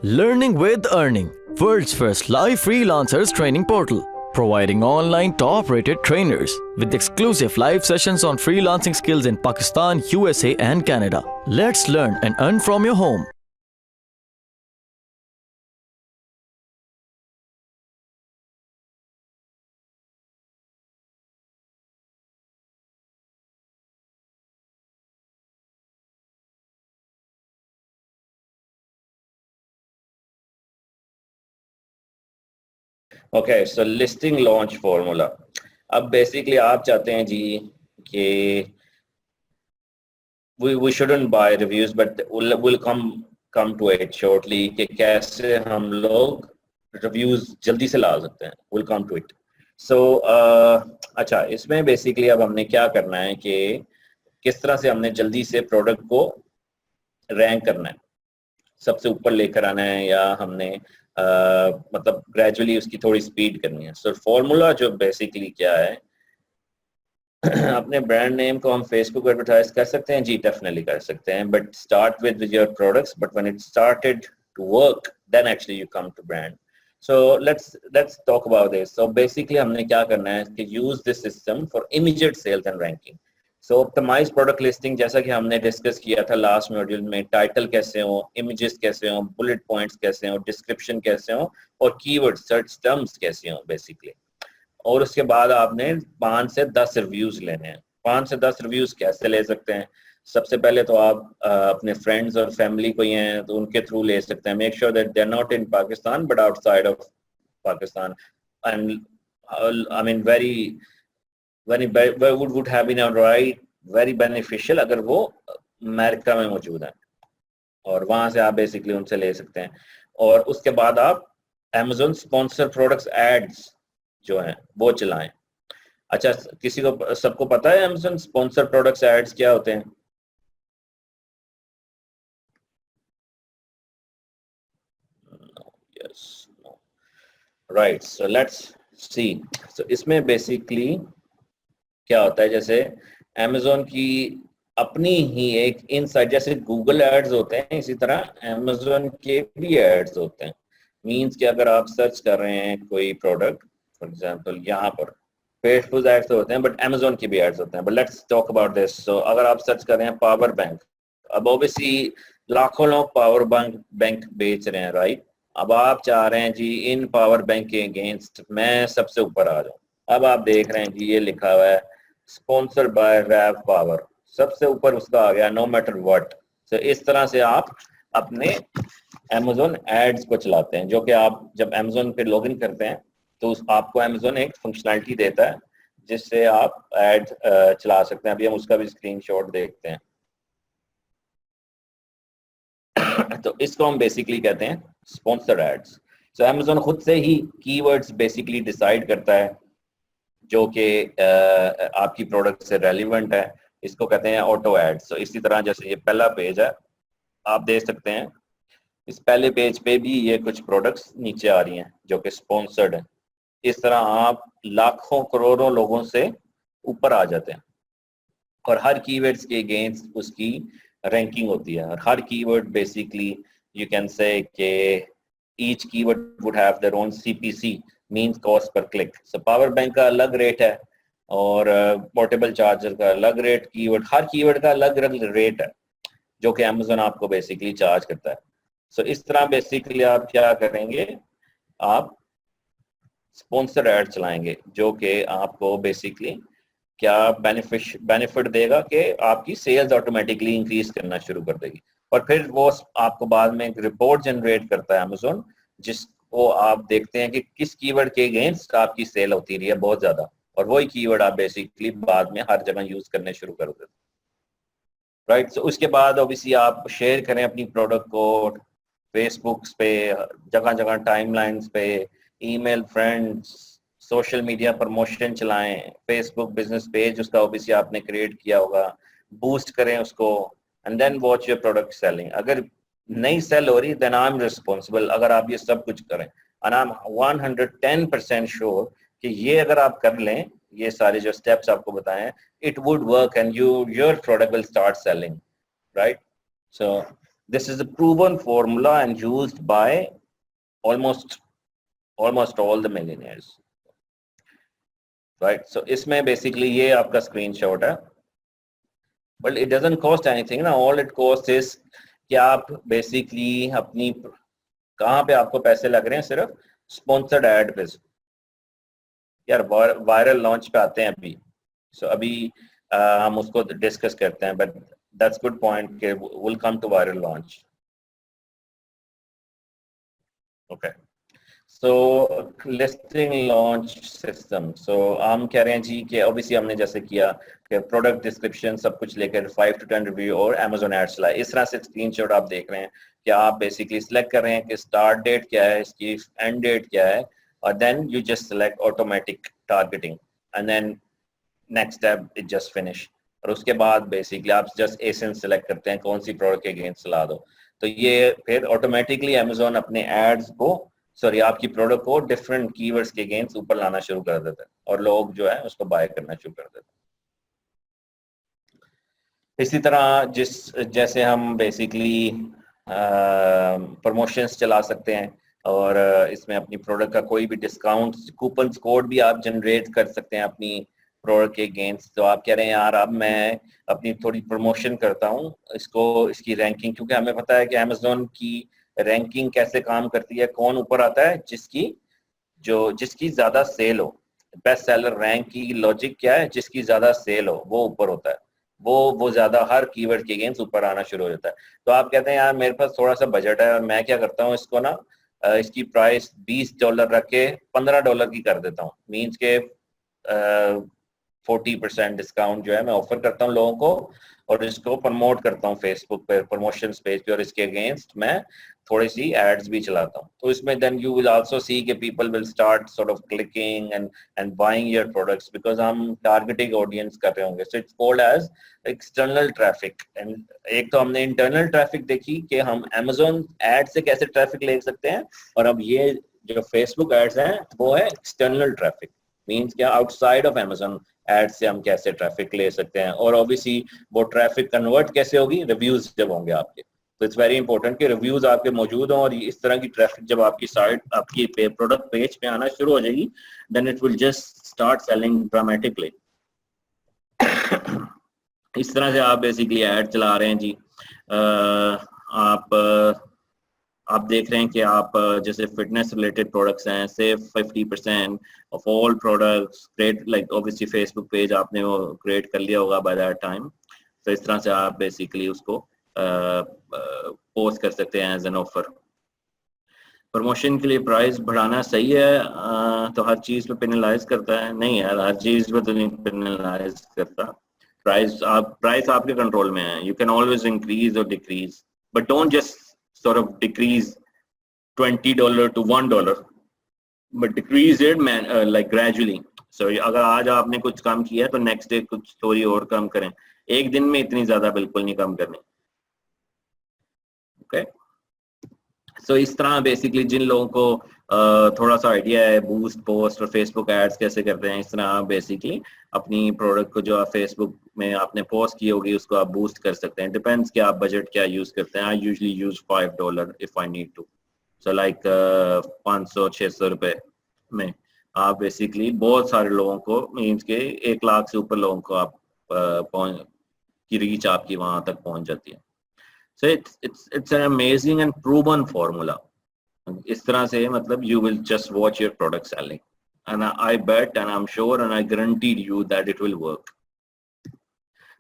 Learning with Earning, world's first live freelancers training portal, providing online top-rated trainers with exclusive live sessions on freelancing skills in Pakistan, USA and Canada. Let's learn and earn from your home. Okay so listing launch formula. अब basically आप चाहते हैं जी कि we shouldn't buy reviews but we'll come to it shortly कि कैसे हम लोग reviews जल्दी से ला सकते हैं। we'll come to it. So अच्छा, इसमें बेसिकली अब हमने क्या करना है कि किस तरह से हमने जल्दी से प्रोडक्ट को रैंक करना है, सबसे ऊपर लेकर आना है, या हमने मतलब ग्रेजुअली उसकी थोड़ी स्पीड करनी है। सो फॉर्मूला जो बेसिकली क्या है, अपने ब्रांड नेम को हम फेसबुक एडवर्टाइज कर सकते हैं जी, डेफिनेटली कर सकते हैं, but start with your products, but when it started to work then actually you come to brand. So let's talk about this. So basically हमने क्या करना है कि use this system for immediate sales and ranking. So optimise product listing, जैसा कि हमने discuss किया था लास्ट मॉड्यूल में, टाइटल कैसे हो, इमेजेस कैसे हो, बुलेट पॉइंट्स कैसे हो, डिस्क्रिप्शन कैसे हो, और कीवर्ड सर्च टर्म्स कैसे हो बेसिकली। और उसके बाद आपने 5 से 10 रिव्यूज लेने हैं। 5 से 10 रिव्यूज कैसे ले सकते हैं? सबसे पहले तो आप अपने फ्रेंड्स और फैमिली कोई हैं तो उनके थ्रू ले सकते हैं। Make sure that they are not in Pakistan but outside of Pakistan, and I mean very would have been a right very beneficial अगर वो अमेरिका में मौजूद हैं, और वहां से आप बेसिकली उनसे ले सकते हैं। और उसके बाद आप Amazon स्पॉन्सर प्रोडक्ट्स एड्स जो हैं वो चलाएं। अच्छा, किसी को सबको पता है Amazon स्पॉन्सर प्रोडक्ट्स एड्स क्या होते हैं? Yes, right, so let's see. So इसमें बेसिकली क्या होता है, जैसे Amazon की अपनी ही एक इनसाइट, जैसे गूगल एड्स होते हैं इसी तरह Amazon के भी एड्स होते हैं। मींस कि अगर आप सर्च कर रहे हैं कोई प्रोडक्ट, फॉर एग्जांपल यहाँ पर फेसबुक एड्स होते हैं बट Amazon के भी एड्स होते हैं। But let's talk about this. So अगर आप सर्च कर रहे हैं पावर बैंक, अब ऑब्वियसली लाखों लोग पावर बैंक बेच रहे हैं, राइट? अब आप चाह रहे हैं जी इन पावर बैंक के अगेंस्ट मैं सबसे ऊपर आ जाऊं। अब आप देख रहे हैं जी ये लिखा हुआ है स्पॉन्सर्ड बाय रैव पावर, सबसे ऊपर उसका आ गया नो मैटर व्हाट। तो इस तरह से आप अपने Amazon एड्स को चलाते हैं, जो कि आप जब Amazon पे लॉगिन करते हैं तो आपको Amazon एक फंक्शनैलिटी देता है जिससे आप एड चला सकते हैं। अभी हम उसका भी स्क्रीनशॉट देखते हैं। तो इसको हम बेसिकली कहते हैं स्पॉन्सर्ड एड्स। सो Amazon खुद से ही कीवर्ड्स बेसिकली डिसाइड करता है जो कि आपकी प्रोडक्ट से रेलिवेंट है, इसको कहते हैं ऑटो एड्स। तो इसी तरह जैसे ये पहला पेज है, आप देख सकते हैं इस पहले पेज पे भी ये कुछ प्रोडक्ट्स नीचे आ रही हैं जो कि स्पॉन्सर्ड है। इस तरह आप लाखों करोड़ों लोगों से ऊपर आ जाते हैं, और हर कीवर्ड्स के अगेंस्ट उसकी रैंकिंग होती है। और हर keyword basically you can say कि each keyword would have their own CPC, means cost per click. So power bank का अलग रेट है और पोर्टेबल चार्जर का अलग रेट, कीवर्ड हर कीवर्ड का अलग अलग रेट है जो कि Amazon आपको बेसिकली चार्ज करता है। सो इस तरह बेसिकली आप क्या करेंगे, आप स्पॉन्सर ऐड चलाएंगे जो कि आपको बेसिकली क्या बेनिफिट देगा कि आपकी सेल्स ऑटोमेटिकली इंक्रीज करना शुरू कर देगी। और फिर वो आपको बाद में एक रिपोर्ट जनरेट करता है Amazon, जिसको आप देखते हैं कि किस कीवर्ड के अगेंस्ट आपकी सेल होती रही है बहुत ज्यादा, और वही कीवर्ड आप बेसिकली बाद में हर जगह यूज करने शुरू कर देते हैं, राइट? सो उसके बाद ऑब्वियसली आप शेयर करें अपनी प्रोडक्ट को फेसबुक पे, जगह जगह टाइमलाइंस पे, email friends, social media promotion चलाएं, फेसबुक बिजनेस पेज उसका ऑब्वियसली आपने क्रिएट किया होगा, बूस्ट करें उसको, and then watch your product selling. अगर नहीं सेल हो रही देन आई एम रिस्पॉन्सिबल, अगर आप ये सब कुछ करें, एंड आई एम 110% श्योर कि ये अगर आप कर लें, ये सारे जो स्टेप्स आपको बताएं, it would work and your product will start selling, right? So This is a proven formula and used by almost all the millionaires, right? So इसमें basically ये आपका screenshot है, but it doesn't cost anything ना. All it costs is कि आप basically अपनी कहाँ पे आपको पैसे लग रहे हैं, सिर्फ sponsored ad पे. यार वायरल लॉन्च पे आते हैं अभी. सो अभी हम उसको डिस्कस करते हैं, बट दैट्स गुड पॉइंट के will come to viral launch. Okay, so listing launch system. So हम कह रहे हैं जी कि ऑब्वियसली हमने जैसे किया कि प्रोडक्ट डिस्क्रिप्शन सब कुछ लेकर 5 to 10 रिव्यू और अमेजोन एड्स चलाए. इस तरह से स्क्रीनशॉट आप देख रहे हैं कि आप बेसिकली सिलेक्ट कर रहे हैं कि स्टार्ट डेट क्या है, इसकी एंड डेट क्या है, और then you just select automatic targeting and then next step it just finish. और उसके बाद बेसिकली आप जस्ट एसेंस सेलेक्ट करते हैं कौन सी प्रोडक्ट के अगेंस्ट चला दो. तो ये फिर ऑटोमेटिकली अमेजोन अपने एड्स को, सॉरी आपकी प्रोडक्ट को डिफरेंट कीवर्ड्स के अगेंस्ट ऊपर लाना शुरू कर देता है और लोग जो है उसको बाय करना शुरू कर देते हैं. इसी तरह जैसे हम बेसिकली प्रमोशंस चला सकते हैं और इसमें अपनी प्रोडक्ट का कोई भी डिस्काउंट कूपन कोड भी आप जनरेट कर सकते हैं अपनी प्रोडक्ट के अगेंस्ट. तो आप कह रहे हैं यार अब मैं अपनी थोड़ी प्रमोशन करता हूँ इसकी रैंकिंग, क्योंकि हमें पता है कि अमेजोन की रैंकिंग कैसे काम करती है, कौन ऊपर आता है, जिसकी ज्यादा सेल हो. बेस्ट सेलर रैंक की लॉजिक क्या है, जिसकी ज्यादा सेल हो वो ऊपर होता है, वो ज्यादा हर कीवर्ड के अगेंस्ट ऊपर आना शुरू हो जाता है. तो आप कहते हैं यार मेरे पास थोड़ा सा बजट है और मैं क्या करता हूँ इसको ना इसकी प्राइस $20 रख के $15 की कर देता हूँ. मीन्स के 40% डिस्काउंट जो है मैं ऑफर करता हूँ लोगों को और इसको प्रमोट करता हूँ फेसबुक पे प्रमोशन पेज पे, और इसके अगेंस्ट मैं थोड़ी सी एड्स भी चलाता हूँ. तो इसमें then you will also see कि people will start sort of clicking and buying your products because हम टारगेटिंग ऑडियंस कर रहे होंगे. So it's called as external traffic. And एक तो हमने इंटरनल ट्रैफिक देखी कि हम अमेजोन एड से कैसे ट्रैफिक ले सकते हैं, और अब ये जो फेसबुक एड्स हैं वो है एक्सटर्नल ट्रैफिक. मीन्स क्या, आउटसाइड ऑफ अमेजोन एड्स से हम कैसे ट्रैफिक ले सकते हैं, और ऑब्वियसली वो ट्रैफिक कन्वर्ट कैसे होगी, रिव्यूज जब होंगे आपके. तो इट्स वेरी इंपॉर्टेंट कि रिव्यूज आपके मौजूद हों, और इस तरह की ट्रैफिक जब आपकी साइट आपकी प्रोडक्ट पेज पे आना शुरू हो जाएगी then it will just start selling dramatically. इस तरह से आप बेसिकली ऐड चला रहे हैं जी. आप देख रहे हैं कि आप जैसे फिटनेस रिलेटेड प्रोडक्ट्स हैं, save 50% of all products, create like obviously Facebook page आपने वो क्रिएट कर लिया होगा बाय दैट टाइम. तो इस तरह से आप बेसिकली उसको पोस्ट कर सकते हैं एज एन ऑफर. प्रमोशन के लिए प्राइस बढ़ाना सही है तो हर चीज पे पेनलाइज करता है? नहीं यार, हर चीज पे तो नहीं पेनलाइज करता. प्राइस आपके कंट्रोल में है. यू कैन ऑलवेज इंक्रीज और decrease, but don't just sort of decrease $20 to $1, but decrease it like gradually. So अगर आज आपने कुछ कम किया तो नेक्स्ट डे कुछ थोड़ी और कम करें. एक दिन में इतनी ज्यादा बिल्कुल नहीं कम करनी. ओके, सो इस तरह बेसिकली जिन लोगों को थोड़ा सा आइडिया है बूस्ट पोस्ट और फेसबुक एड्स कैसे करते हैं, इस तरह आप बेसिकली अपनी प्रोडक्ट को जो आप फेसबुक में आपने पोस्ट की होगी उसको आप बूस्ट कर सकते हैं. डिपेंड्स कि आप बजट क्या यूज करते हैं. I usually use $5 if I need to. So like 500-600 रुपए में आप बेसिकली बहुत सारे लोगों को, मीन्स के 1 लाख से ऊपर लोगों को आप की रीच आपकी वहां तक पहुंच जाती है. So it's an amazing and proven formula. इस तरह से मतलब you will just watch your product selling and I bet and I'm sure and I guaranteed you that it will work.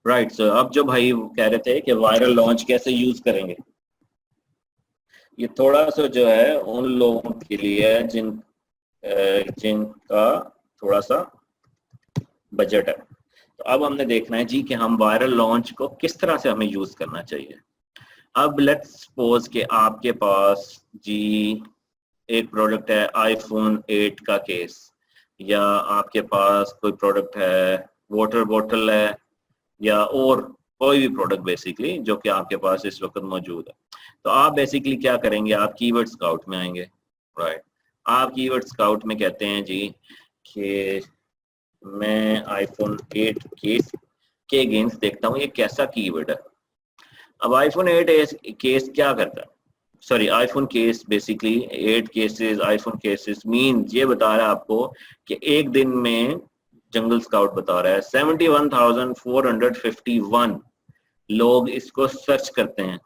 Right, so अब जो भाई कह रहे थे कि वायरल लॉन्च कैसे यूज करेंगे, ये थोड़ा सा जो है उन लोगों के लिए है जिनका थोड़ा सा बजट है. तो अब हमने देखना है जी कि हम वायरल लॉन्च को किस तरह से हमें यूज करना चाहिए. अब लेट्स सपोज कि आपके पास जी एक प्रोडक्ट है iPhone 8 का केस, या आपके पास कोई प्रोडक्ट है वाटर बॉटल है, या और कोई भी प्रोडक्ट बेसिकली जो कि आपके पास इस वक्त मौजूद है. तो आप बेसिकली क्या करेंगे, आप कीवर्ड स्काउट में आएंगे. राइट, आप कीवर्ड स्काउट में कहते हैं जी कि मैं iPhone 8 केस के अगेंस्ट देखता हूँ ये कैसा कीवर्ड है. अब आईफोन 8 केस क्या करता है, sorry iPhone case basically 8 cases iPhone cases mean ये बता रहा है आपको कि एक दिन में जंगल स्काउट बता रहा है 71,451 लोग इसको सर्च करते हैं,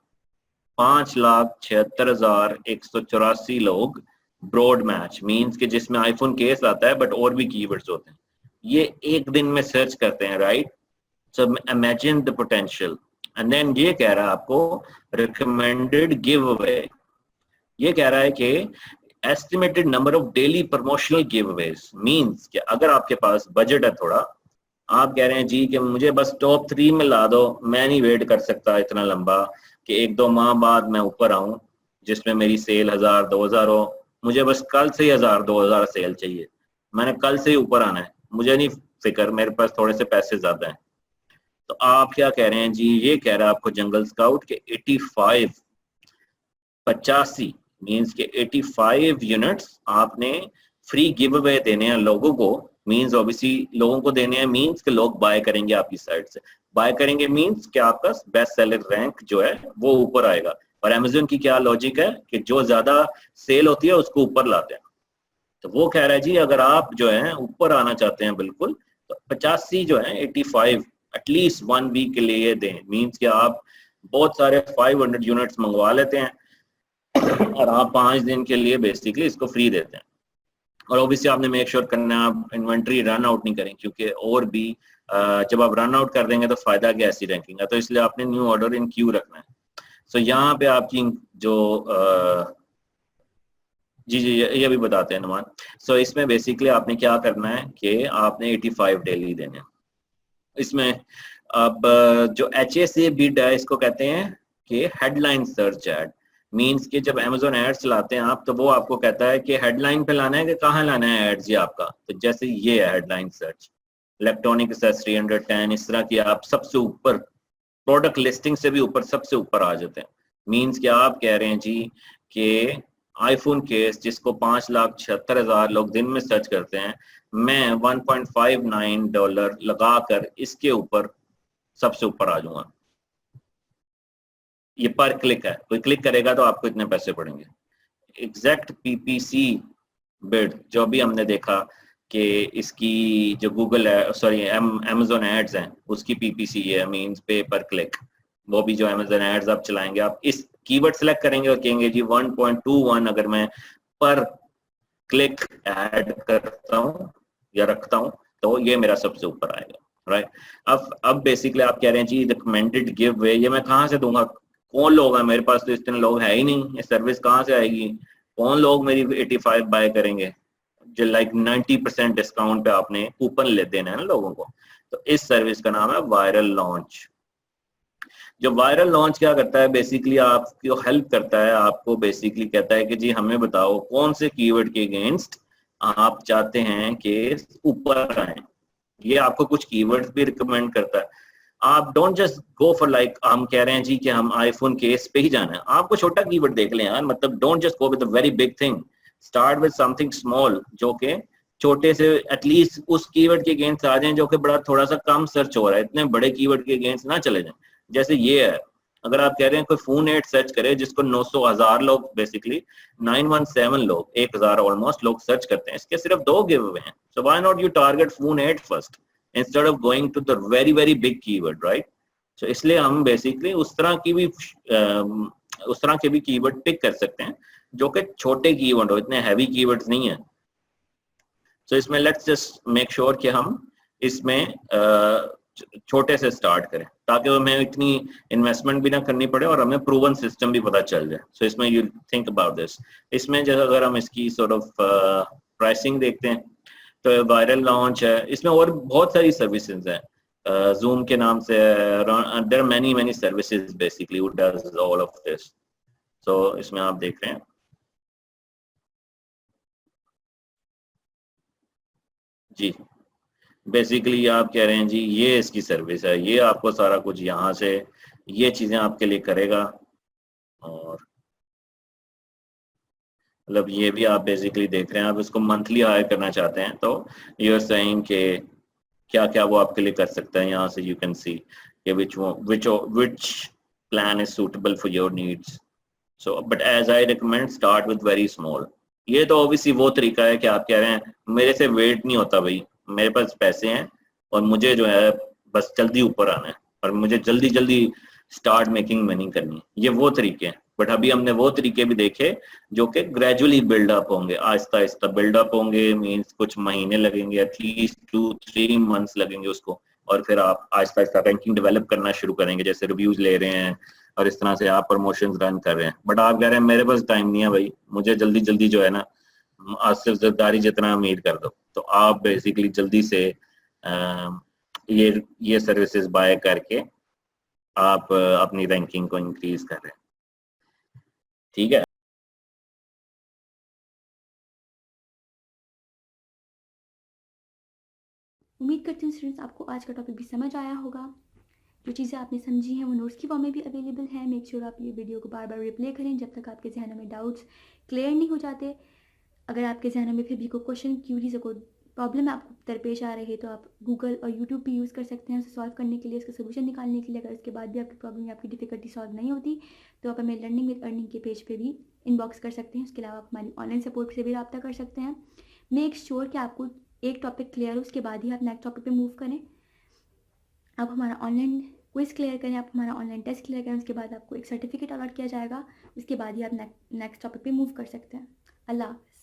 5,76,184 लोग ब्रॉड मैच मींस के जिसमें आईफोन केस आता है बट और भी कीवर्ड्स होते हैं, ये एक दिन में सर्च करते हैं, right. So imagine the potential. And then ये कह रहा है आपको रिकमेंडेड गिव अवे, ये कह रहा है कि estimated number of daily promotional give Awez means कि अगर आपके पास बजट है थोड़ा, आप कह रहे हैं जी कि मुझे बस टॉप 3 में ला दो, मैं नहीं वेट कर सकता इतना लंबा कि 1-2 माह बाद मैं ऊपर आऊं जिसमें मेरी सेल 1,000-2,000 हो, मुझे बस कल से ही 1,000-2,000 सेल चाहिए, मैंने कल से ही ऊपर आना है, मुझे नहीं फिक्र, मेरे पास थोड़े से पैसे ज्यादा हैं। तो आप क्या कह रहे हैं जी, ये कह रहा है आपको जंगल स्काउट के 85 मीन्स के 85 यूनिट्स आपने फ्री गिव अवे देने हैं लोगों को, मीन्स ऑब्वियसली लोगों को देने हैं मीन्स के लोग बाय करेंगे आपकी साइट से, बाय करेंगे मीन्स कि आपका बेस्ट सेलर रैंक जो है वो ऊपर आएगा। और अमेज़न की क्या लॉजिक है कि जो ज्यादा सेल होती है उसको ऊपर लाते हैं, तो वो कह रहा है जी अगर आप जो है ऊपर आना चाहते हैं बिल्कुल तो 85 जो है 85 एटलीस्ट 1 वीक के लिए दें, मीन्स कि आप बहुत सारे 500 यूनिट्स मंगवा लेते हैं और आप 5 दिन के लिए बेसिकली इसको फ्री देते हैं। और ऑब्वियसली आपने मेक श्योर करना है आप इन्वेंट्री रन आउट नहीं करें, क्योंकि और भी जब आप रन आउट कर देंगे तो फायदा क्या ऐसी रैंकिंग है, तो इसलिए आपने न्यू ऑर्डर इन क्यू रखना है। सो यहाँ पे आपकी जो जी ये भी बताते हैं नुमान। सो इसमें बेसिकली आपने क्या करना है कि आपने 85 डेली देने हैं इसमें। अब जो HA बिड है इसको कहते हैं कि हेडलाइन सर्च एड, मींस कि जब Amazon एड्स चलाते हैं आप तो वो आपको कहता है कि हेडलाइन पे लाना है कि कहाँ लाना है एड्स ये आपका, तो जैसे ये है हेडलाइन सर्च, इलेक्ट्रॉनिक एक्सेसरी 110, इस तरह की आप सबसे ऊपर प्रोडक्ट लिस्टिंग से भी ऊपर सबसे ऊपर आ जाते हैं। मींस कि आप कह रहे हैं जी कि आईफोन केस जिसको 5,76,000 लोग दिन में सर्च करते हैं, मैं $1.59 लगाकर इसके ऊपर सबसे ऊपर आ जाऊंगा। ये पर क्लिक है, कोई क्लिक करेगा तो आपको इतने पैसे पड़ेंगे। एग्जैक्ट PPC बिड जो भी हमने देखा कि इसकी जो गूगल है सॉरी Amazon एड्स हैं उसकी PPC है, मींस पे पर क्लिक, वो भी जो Amazon एड्स आप चलाएंगे आप इस कीवर्ड सेलेक्ट करेंगे और कहेंगे जी 1.21 अगर मैं पर क्लिक ऐड करता हूँ या रखता हूँ तो ये मेरा सबसे ऊपर आएगा, राइट। अब बेसिकली आप कह रहे हैं जी रिकमेंडेड गिव अवे ये मैं कहाँ से दूंगा, कौन लोग हैं मेरे पास, तो इतने लोग है ही नहीं, ये सर्विस कहाँ से आएगी, कौन लोग मेरी 85 बाय करेंगे, जो लाइक 90% डिस्काउंट पे आपने कूपन ले देना है ना लोगों को। तो इस सर्विस का नाम है वायरल लॉन्च। जो वायरल लॉन्च क्या करता है बेसिकली आपको हेल्प करता है, आपको बेसिकली कहता है कि जी हमें बताओ कौन से कीवर्ड के अगेंस्ट आप चाहते हैं कि ऊपर आए, ये आपको कुछ कीवर्ड्स भी रिकमेंड करता है। आप don't just go for like हम कह रहे हैं जी कि हम आईफोन केस पे ही जाना है, आपको छोटा कीवर्ड देख लें यार, मतलब don't just go with a very big thing, start with something small जो कि छोटे से एटलीस्ट उस कीवर्ड के अगेंस्ट आ जाएं जो कि बड़ा थोड़ा सा कम सर्च हो रहा है, इतने बड़े कीवर्ड के अगेंस्ट ना चले जाएं। जैसे ये है, अगर आप कह रहे हैं कोई फोन 8 सर्च करे जिसको 900,000 लोग बेसिकली 917 लोग 1,000 ऑलमोस्ट लोग सर्च करते हैं, इसके सिर्फ 2 गिव अवे हैं, so why not you target phone 8 first instead of going to the very very big keyword, right? So इसलिए हम बेसिकली उस तरह के भी कीवर्ड पिक कर सकते हैं जो कि छोटे कीवर्ड हो, इतने हैवी कीवर्ड्स नहीं है। So इसमें लेट्स जस्ट मेक श्योर कि हम इसमें छोटे से स्टार्ट करें ताकि हमें इतनी इन्वेस्टमेंट भी ना करनी पड़े और हमें प्रूवन सिस्टम भी पता चल जाए। सो इसमें यू थिंक अबाउट दिस। इसमें जो अगर हम इसकी सॉर्ट ऑफ प्राइसिंग देखते हैं तो वायरल लॉन्च है, इसमें और बहुत सारी सर्विसेज हैं, जूम के नाम से there are many services basically which does all of this. So इसमें आप देख रहे हैं जी बेसिकली आप कह रहे हैं जी ये इसकी सर्विस है, ये आपको सारा कुछ यहाँ से ये चीजें आपके लिए करेगा, और मतलब ये भी आप बेसिकली देख रहे हैं, आप इसको मंथली हायर करना चाहते हैं तो यू आर सेइंग कि क्या क्या वो आपके लिए कर सकता है। यहाँ से यू कैन सी कि विच plan is suitable for your needs. So but as I recommend, start with very small. ये तो obviously वो तरीका है कि आप कह रहे हैं मेरे से वेट नहीं होता भाई, मेरे पास पैसे हैं और मुझे जो है बस जल्दी ऊपर आना है और मुझे जल्दी जल्दी स्टार्ट मेकिंग मनी करनी है, ये वो तरीके हैं। बट अभी हमने वो तरीके भी देखे जो कि ग्रेजुअली बिल्डअप होंगे, आहिस्ता आहिस्ता बिल्डअप होंगे, मीन्स कुछ महीने लगेंगे, एटलीस्ट 2-3 मंथ्स लगेंगे उसको, और फिर आप आहिस्ता आहिस्ता रैंकिंग डेवलप करना शुरू करेंगे, जैसे रिव्यूज ले रहे हैं और इस तरह से आप प्रमोशंस रन कर रहे हैं। बट आप कह रहे हैं मेरे पास टाइम नहीं है भाई, मुझे जल्दी जल्दी जो है ना आसिफ जरदारी जितना अमीर कर दो, तो आप बेसिकली जल्दी से ये सर्विसेज बाय करके आप अपनी रैंकिंग को इंक्रीज कर रहे हैं। ठीक है। उम्मीद करती हूँ स्टूडेंट्स आपको आज का टॉपिक भी समझ आया होगा। जो चीज़ें आपने समझी हैं वो नोट्स की फॉर्म में भी अवेलेबल है। मेक श्योर आप ये वीडियो को बार बार रिप्ले करें जब तक आपके जहनों में डाउट्स क्लियर नहीं हो जाते। अगर आपके जहनों में फिर भी कोई क्वेश्चन, क्यूरीज, कोई प्रॉब्लम आपको दरपेश आ रही है तो आप गूगल और यूट्यूब भी यूज़ कर सकते हैं उसे सॉल्व करने के लिए, उसका सोल्यूशन निकालने के लिए। अगर उसके बाद भी आपकी प्रॉब्लम या आपकी डिफिकल्टी सॉल्व नहीं होती तो आप हमें लर्निंग विद अर्निंग के पेज पे भी इनबॉक्स कर सकते हैं। उसके अलावा आप हमारी ऑनलाइन सपोर्ट से भी रब्ता कर सकते हैं। मेक श्योर कि आपको एक टॉपिक क्लियर हो, उसके बाद ही आप नेक्स्ट टॉपिक पे मूव करें। आप हमारा ऑनलाइन क्विज क्लियर करें, आप हमारा ऑनलाइन टेस्ट क्लियर करें, उसके बाद आपको एक सर्टिफिकेट अलॉट किया जाएगा, उसके बाद ही आप नेक्स्ट टॉपिक पे मूव कर सकते हैं। अल्लाह हाफ़िज़।